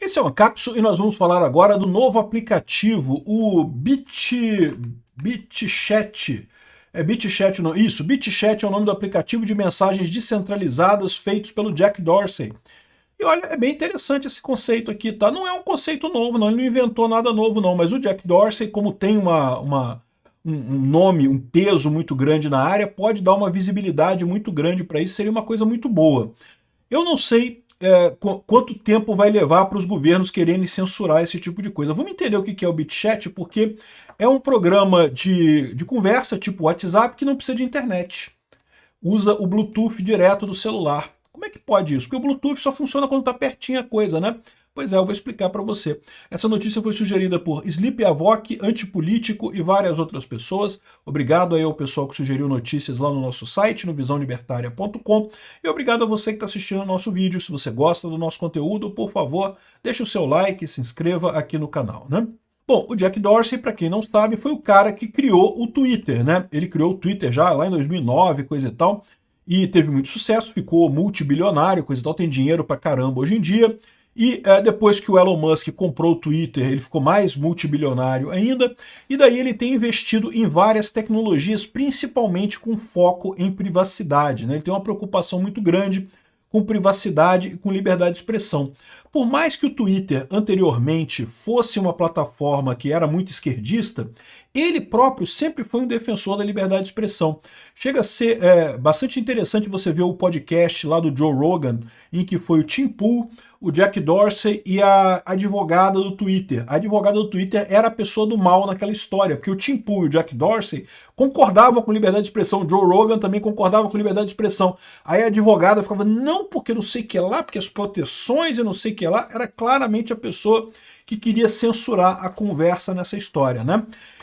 Esse é uma cápsula e nós vamos falar agora do novo aplicativo, o BitChat. BitChat, não, isso, BitChat é o nome do aplicativo de mensagens descentralizadas feitos pelo Jack Dorsey. E olha, é bem interessante esse conceito aqui, tá? Não é um conceito novo, não, ele não inventou nada novo, não, mas o Jack Dorsey, como tem um nome, um peso muito grande na área, pode dar uma visibilidade muito grande para isso, seria uma coisa muito boa. Eu não sei quanto tempo vai levar para os governos quererem censurar esse tipo de coisa. Vamos entender o que é o BitChat, porque é um programa de conversa tipo WhatsApp que não precisa de internet. Usa o Bluetooth direto do celular. Como é que pode isso? Porque o Bluetooth só funciona quando está pertinho a coisa, né? Pois é, eu vou explicar para você. Essa notícia foi sugerida por Sleep Avok, Antipolítico e várias outras pessoas. Obrigado aí ao pessoal que sugeriu notícias lá no nosso site, no visãolibertaria.com. E obrigado a você que está assistindo o nosso vídeo. Se você gosta do nosso conteúdo, por favor, deixe o seu like e se inscreva aqui no canal, né? Bom, o Jack Dorsey, para quem não sabe, foi o cara que criou o Twitter, né? Ele criou o Twitter já lá em 2009, coisa e tal, e teve muito sucesso, ficou multibilionário, coisa e tal, tem dinheiro pra caramba hoje em dia. E depois que o Elon Musk comprou o Twitter, ele ficou mais multibilionário ainda, e daí ele tem investido em várias tecnologias, principalmente com foco em privacidade, né? Ele tem uma preocupação muito grande com privacidade e com liberdade de expressão. Por mais que o Twitter anteriormente fosse uma plataforma que era muito esquerdista, ele próprio sempre foi um defensor da liberdade de expressão. Chega a ser bastante interessante você ver o podcast lá do Joe Rogan, em que foi o Tim Pool, o Jack Dorsey e a advogada do Twitter. A advogada do Twitter era a pessoa do mal naquela história, porque o Tim Pool e o Jack Dorsey concordavam com liberdade de expressão, o Joe Rogan também concordava com liberdade de expressão. Aí a advogada ficava, não, porque não sei o que lá, porque as proteções e não sei o que lá, era claramente a pessoa que queria censurar a conversa nessa história, né?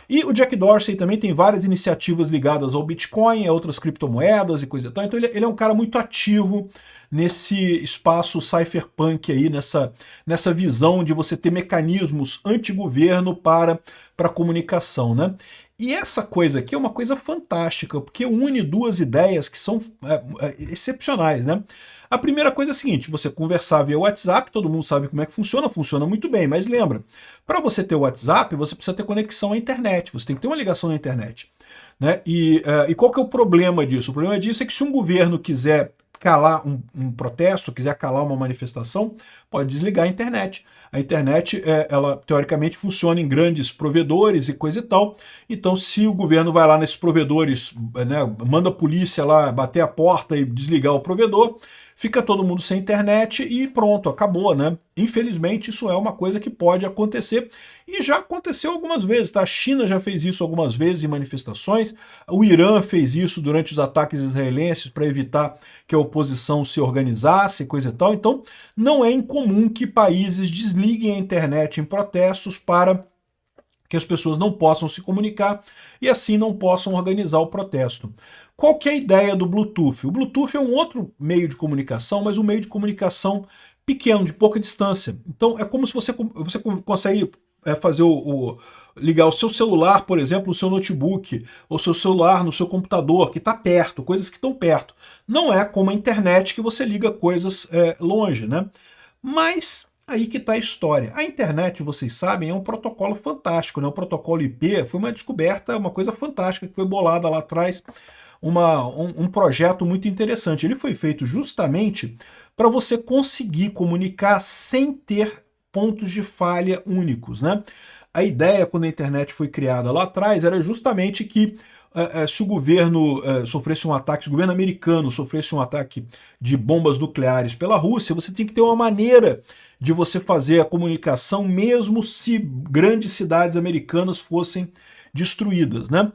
E o Jack Dorsey também tem várias iniciativas ligadas ao Bitcoin, a outras criptomoedas e coisa e tal. Então ele é um cara muito ativo nesse espaço cypherpunk aí, nessa visão de você ter mecanismos anti-governo para comunicação, né? E essa coisa aqui é uma coisa fantástica, porque une duas ideias que são excepcionais, né? A primeira coisa é a seguinte, você conversar via WhatsApp, todo mundo sabe como é que funciona muito bem, mas lembra, para você ter o WhatsApp, você precisa ter conexão à internet, você tem que ter uma ligação na internet, né? E qual que é o problema disso? O problema disso é que se um governo quiser calar um protesto, quiser calar uma manifestação, pode desligar a internet. A internet, ela teoricamente funciona em grandes provedores e coisa e tal, então se o governo vai lá nesses provedores, né, manda a polícia lá bater a porta e desligar o provedor, fica todo mundo sem internet e pronto, acabou, né? Infelizmente isso é uma coisa que pode acontecer e já aconteceu algumas vezes, tá? A China já fez isso algumas vezes em manifestações, o Irã fez isso durante os ataques israelenses para evitar que a oposição se organizasse e coisa e tal, então não é incomum que países desliguem a internet em protestos para que as pessoas não possam se comunicar e assim não possam organizar o protesto. Qual que é a ideia do Bluetooth? O Bluetooth é um outro meio de comunicação, mas um meio de comunicação pequeno, de pouca distância. Então é como se você consegue fazer ligar o seu celular, por exemplo, no seu notebook, ou seu celular no seu computador, que está perto, coisas que estão perto. Não é como a internet que você liga coisas longe, né? Mas aí que está a história. A internet, vocês sabem, é um protocolo fantástico, né? O protocolo IP foi uma descoberta, uma coisa fantástica que foi bolada lá atrás, um projeto muito interessante. Ele foi feito justamente para você conseguir comunicar sem ter pontos de falha únicos, né? A ideia, quando a internet foi criada lá atrás, era justamente que se o governo sofresse um ataque, se o governo americano sofresse um ataque de bombas nucleares pela Rússia, você tem que ter uma maneira de você fazer a comunicação mesmo se grandes cidades americanas fossem destruídas, né?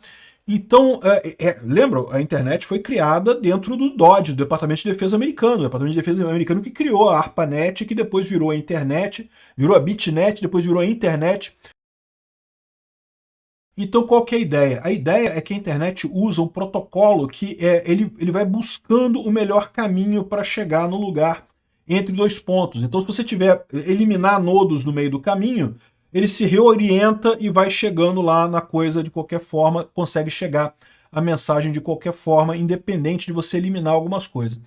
Então, lembra, a internet foi criada dentro do DoD, do Departamento de Defesa americano, o Departamento de Defesa americano que criou a ARPANET, que depois virou a internet, virou a BitNet, depois virou a internet. Então qual que é a ideia? A ideia é que a internet usa um protocolo que ele vai buscando o melhor caminho para chegar no lugar entre dois pontos. Então se você eliminar nodos no meio do caminho, ele se reorienta e vai chegando lá na coisa de qualquer forma, consegue chegar a mensagem de qualquer forma, independente de você eliminar algumas coisas.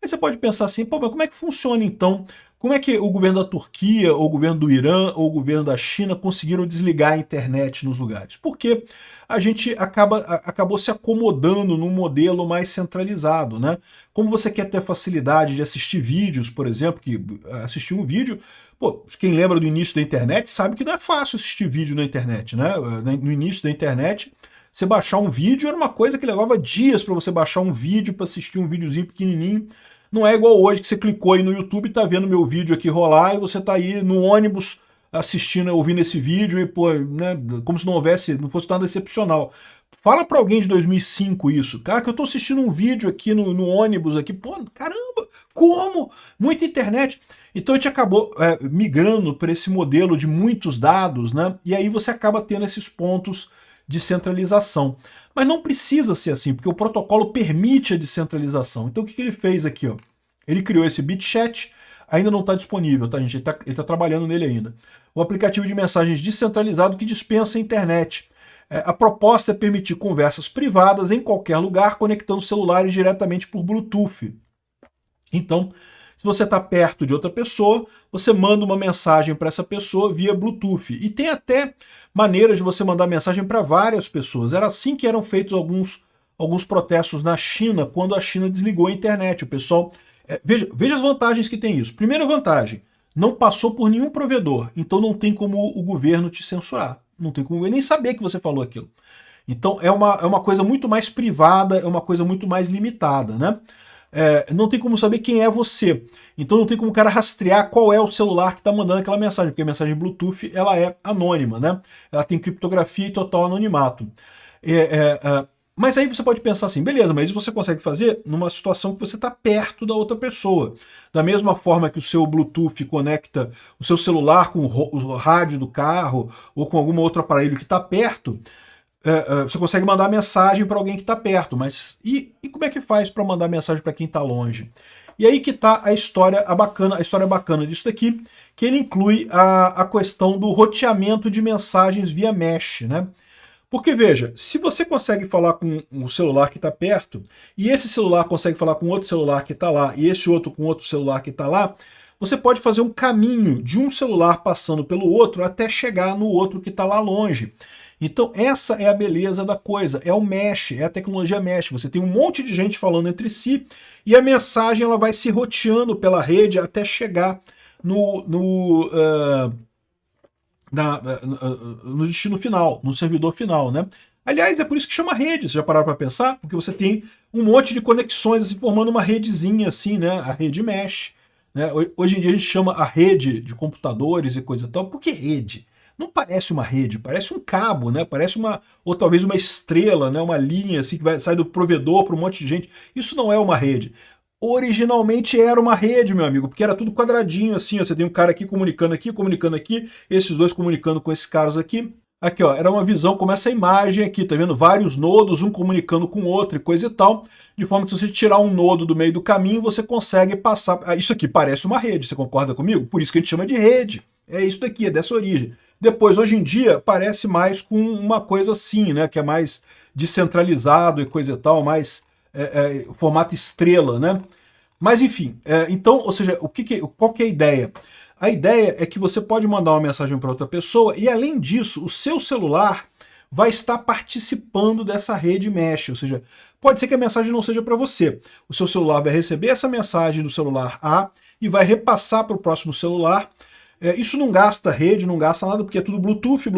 Aí você pode pensar assim, pô, mas como é que funciona então Como é que o governo da Turquia, ou o governo do Irã, ou o governo da China conseguiram desligar a internet nos lugares? Porque a gente acabou se acomodando num modelo mais centralizado, né? Como você quer ter facilidade de assistir vídeos, por exemplo, que assistir um vídeo, pô, quem lembra do início da internet sabe que não é fácil assistir vídeo na internet, né? No início da internet, você baixar um vídeo era uma coisa que levava dias para você baixar um vídeo, para assistir um videozinho pequenininho. Não é igual hoje que você clicou aí no YouTube e tá vendo meu vídeo aqui rolar e você tá aí no ônibus assistindo, ouvindo esse vídeo e, pô, né, como se não fosse nada excepcional. Fala para alguém de 2005 isso. Cara, que eu tô assistindo um vídeo aqui no ônibus aqui, pô, caramba, como? Muita internet. Então a gente acabou migrando para esse modelo de muitos dados, né? E aí você acaba tendo esses pontos de centralização. Mas não precisa ser assim, porque o protocolo permite a descentralização. Então o que ele fez aqui? Ó? Ele criou esse BitChat, ainda não está disponível, tá, gente? Ele tá trabalhando nele ainda. O aplicativo de mensagens descentralizado que dispensa a internet. A proposta é permitir conversas privadas em qualquer lugar, conectando celulares diretamente por Bluetooth. Então, se você está perto de outra pessoa, você manda uma mensagem para essa pessoa via Bluetooth. E tem até maneiras de você mandar mensagem para várias pessoas. Era assim que eram feitos alguns protestos na China, quando a China desligou a internet. O pessoal... veja as vantagens que tem isso. Primeira vantagem, não passou por nenhum provedor, então não tem como o governo te censurar. Não tem como nem saber que você falou aquilo. Então é uma coisa muito mais privada, é uma coisa muito mais limitada, né? Não tem como saber quem é você. Então não tem como o cara rastrear qual é o celular que está mandando aquela mensagem, porque a mensagem Bluetooth ela é anônima, né? Ela tem criptografia e total anonimato. Mas aí você pode pensar assim, beleza, mas isso você consegue fazer numa situação que você está perto da outra pessoa. Da mesma forma que o seu Bluetooth conecta o seu celular com o rádio do carro ou com algum outro aparelho que está perto, você consegue mandar mensagem para alguém que está perto, mas e como é que faz para mandar mensagem para quem está longe? E aí que está a história bacana disso daqui, que ele inclui a questão do roteamento de mensagens via mesh, né? Porque veja, se você consegue falar com um celular que está perto, e esse celular consegue falar com outro celular que está lá, e esse outro com outro celular que está lá, você pode fazer um caminho de um celular passando pelo outro até chegar no outro que está lá longe. Então essa é a beleza da coisa, é o mesh, é a tecnologia mesh. Você tem um monte de gente falando entre si e a mensagem ela vai se roteando pela rede até chegar no destino final, no servidor final, né? Aliás, é por isso que chama rede, vocês já pararam para pensar? Porque você tem um monte de conexões assim, formando uma redezinha assim, né? A rede mesh. Né? Hoje em dia a gente chama a rede de computadores e coisa e tal. Por que rede? Não parece uma rede, parece um cabo, né? Parece ou talvez uma estrela, né? Uma linha assim que sai do provedor para um monte de gente. Isso não é uma rede. Originalmente era uma rede, meu amigo, porque era tudo quadradinho assim, ó, você tem um cara aqui, comunicando aqui, esses dois comunicando com esses caras aqui. Aqui, ó, era uma visão como essa imagem aqui, tá vendo? Vários nodos, um comunicando com o outro e coisa e tal, de forma que se você tirar um nodo do meio do caminho, você consegue passar... Isso aqui parece uma rede, você concorda comigo? Por isso que a gente chama de rede. É isso daqui, é dessa origem. Depois, hoje em dia, parece mais com uma coisa assim, né? Que é mais descentralizado e coisa e tal, mais formato estrela, né? Mas enfim, então, ou seja, qual que é a ideia? A ideia é que você pode mandar uma mensagem para outra pessoa e, além disso, o seu celular vai estar participando dessa rede mesh, ou seja, pode ser que a mensagem não seja para você. O seu celular vai receber essa mensagem do celular A e vai repassar para o próximo celular. Isso não gasta rede, não gasta nada, porque é tudo Bluetooth.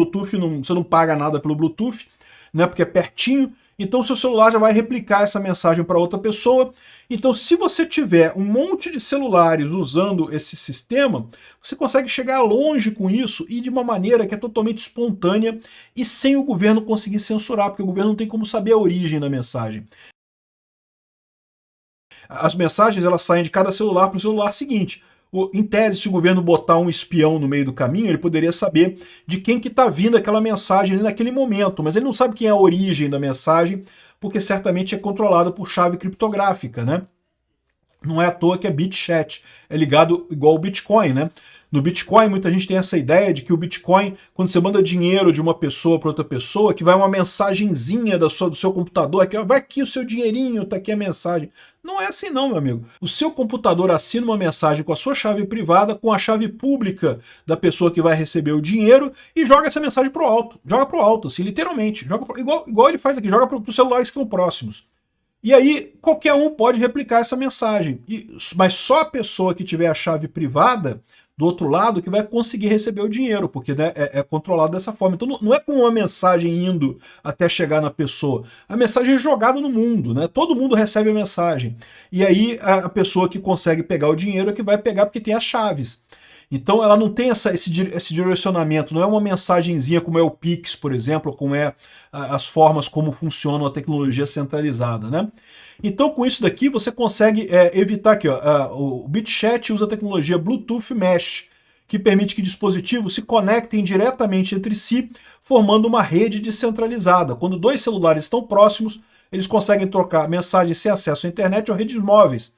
Você não paga nada pelo Bluetooth, né, porque é pertinho. Então o seu celular já vai replicar essa mensagem para outra pessoa. Então se você tiver um monte de celulares usando esse sistema, você consegue chegar longe com isso e de uma maneira que é totalmente espontânea e sem o governo conseguir censurar, porque o governo não tem como saber a origem da mensagem. As mensagens elas saem de cada celular para o celular seguinte. Em tese, se o governo botar um espião no meio do caminho, ele poderia saber de quem que está vindo aquela mensagem ali naquele momento, mas ele não sabe quem é a origem da mensagem, porque certamente é controlado por chave criptográfica, né? Não é à toa que é BitChat, é ligado igual o Bitcoin, né? no Bitcoin, muita gente tem essa ideia de que o Bitcoin, quando você manda dinheiro de uma pessoa para outra pessoa, que vai uma mensagenzinha do seu computador, aqui, ó, vai aqui o seu dinheirinho, tá aqui a mensagem. Não é assim não, meu amigo. O seu computador assina uma mensagem com a sua chave privada, com a chave pública da pessoa que vai receber o dinheiro e joga essa mensagem pro alto. Joga pro alto, assim, literalmente. Joga igual ele faz aqui, joga para os celulares que estão próximos. E aí qualquer um pode replicar essa mensagem. Mas só a pessoa que tiver a chave privada do outro lado que vai conseguir receber o dinheiro, porque né, é controlado dessa forma. Então não é com uma mensagem indo até chegar na pessoa. A mensagem é jogada no mundo, né? Todo mundo recebe a mensagem. E aí a pessoa que consegue pegar o dinheiro é que vai pegar porque tem as chaves. Então ela não tem esse direcionamento, não é uma mensagenzinha como é o Pix, por exemplo, como é as formas como funciona a tecnologia centralizada, né? Então com isso daqui você consegue evitar aqui, ó, o BitChat usa a tecnologia Bluetooth Mesh, que permite que dispositivos se conectem diretamente entre si, formando uma rede descentralizada. Quando dois celulares estão próximos, eles conseguem trocar mensagens sem acesso à internet ou redes móveis.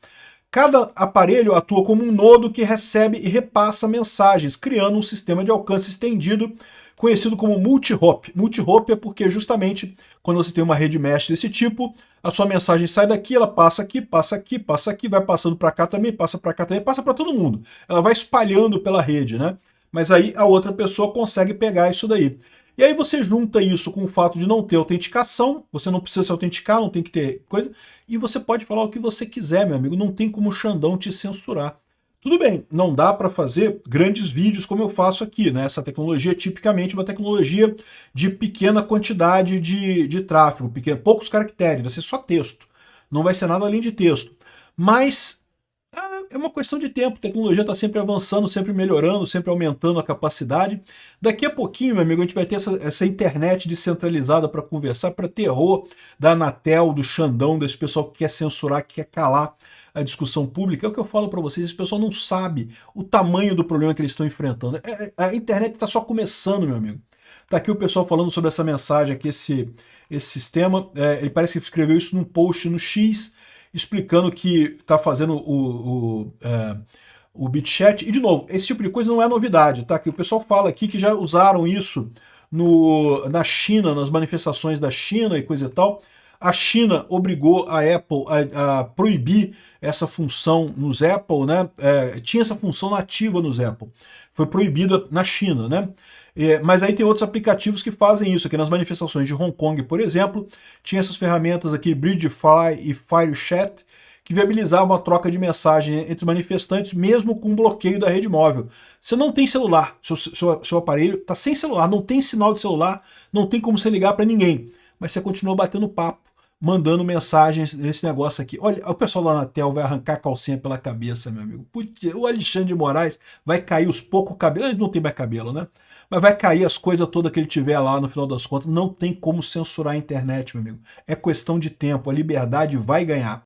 Cada aparelho atua como um nodo que recebe e repassa mensagens, criando um sistema de alcance estendido, conhecido como multi-hop. Multi-hop é porque justamente quando você tem uma rede mesh desse tipo, a sua mensagem sai daqui, ela passa aqui, passa aqui, passa aqui, vai passando para cá também, passa para cá também, passa para todo mundo. Ela vai espalhando pela rede, né? Mas aí a outra pessoa consegue pegar isso daí. E aí você junta isso com o fato de não ter autenticação, você não precisa se autenticar, não tem que ter coisa, e você pode falar o que você quiser, meu amigo, não tem como o Xandão te censurar. Tudo bem, não dá para fazer grandes vídeos como eu faço aqui, né? Essa tecnologia é tipicamente uma tecnologia de pequena quantidade de tráfego, poucos caracteres, vai ser só texto, não vai ser nada além de texto. Mas é uma questão de tempo, a tecnologia está sempre avançando, sempre melhorando, sempre aumentando a capacidade. Daqui a pouquinho, meu amigo, a gente vai ter essa internet descentralizada para conversar, para terror da Anatel, do Xandão, desse pessoal que quer censurar, que quer calar a discussão pública. É o que eu falo para vocês, esse pessoal não sabe o tamanho do problema que eles estão enfrentando. A internet está só começando, meu amigo. Está aqui o pessoal falando sobre essa mensagem aqui, esse sistema. Ele parece que escreveu isso num post no X, explicando que está fazendo o BitChat. E, de novo, esse tipo de coisa não é novidade, tá? Que o pessoal fala aqui que já usaram isso na China, nas manifestações da China e coisa e tal. A China obrigou a Apple a proibir essa função nos Apple, né? Tinha essa função nativa nos Apple. Foi proibida na China, né? Mas aí tem outros aplicativos que fazem isso. Aqui nas manifestações de Hong Kong, por exemplo, tinha essas ferramentas aqui, Bridgefy e FireChat, que viabilizavam a troca de mensagem entre manifestantes, mesmo com bloqueio da rede móvel. Você não tem celular, seu aparelho está sem celular, não tem sinal de celular, não tem como você ligar para ninguém, mas você continua batendo papo, mandando mensagens nesse negócio aqui. Olha, o pessoal lá na Anatel vai arrancar a calcinha pela cabeça, meu amigo. Putz, o Alexandre de Moraes vai cair os poucos cabelos, ele não tem mais cabelo, né? Mas vai cair as coisas todas que ele tiver lá no final das contas. Não tem como censurar a internet, meu amigo. É questão de tempo, a liberdade vai ganhar.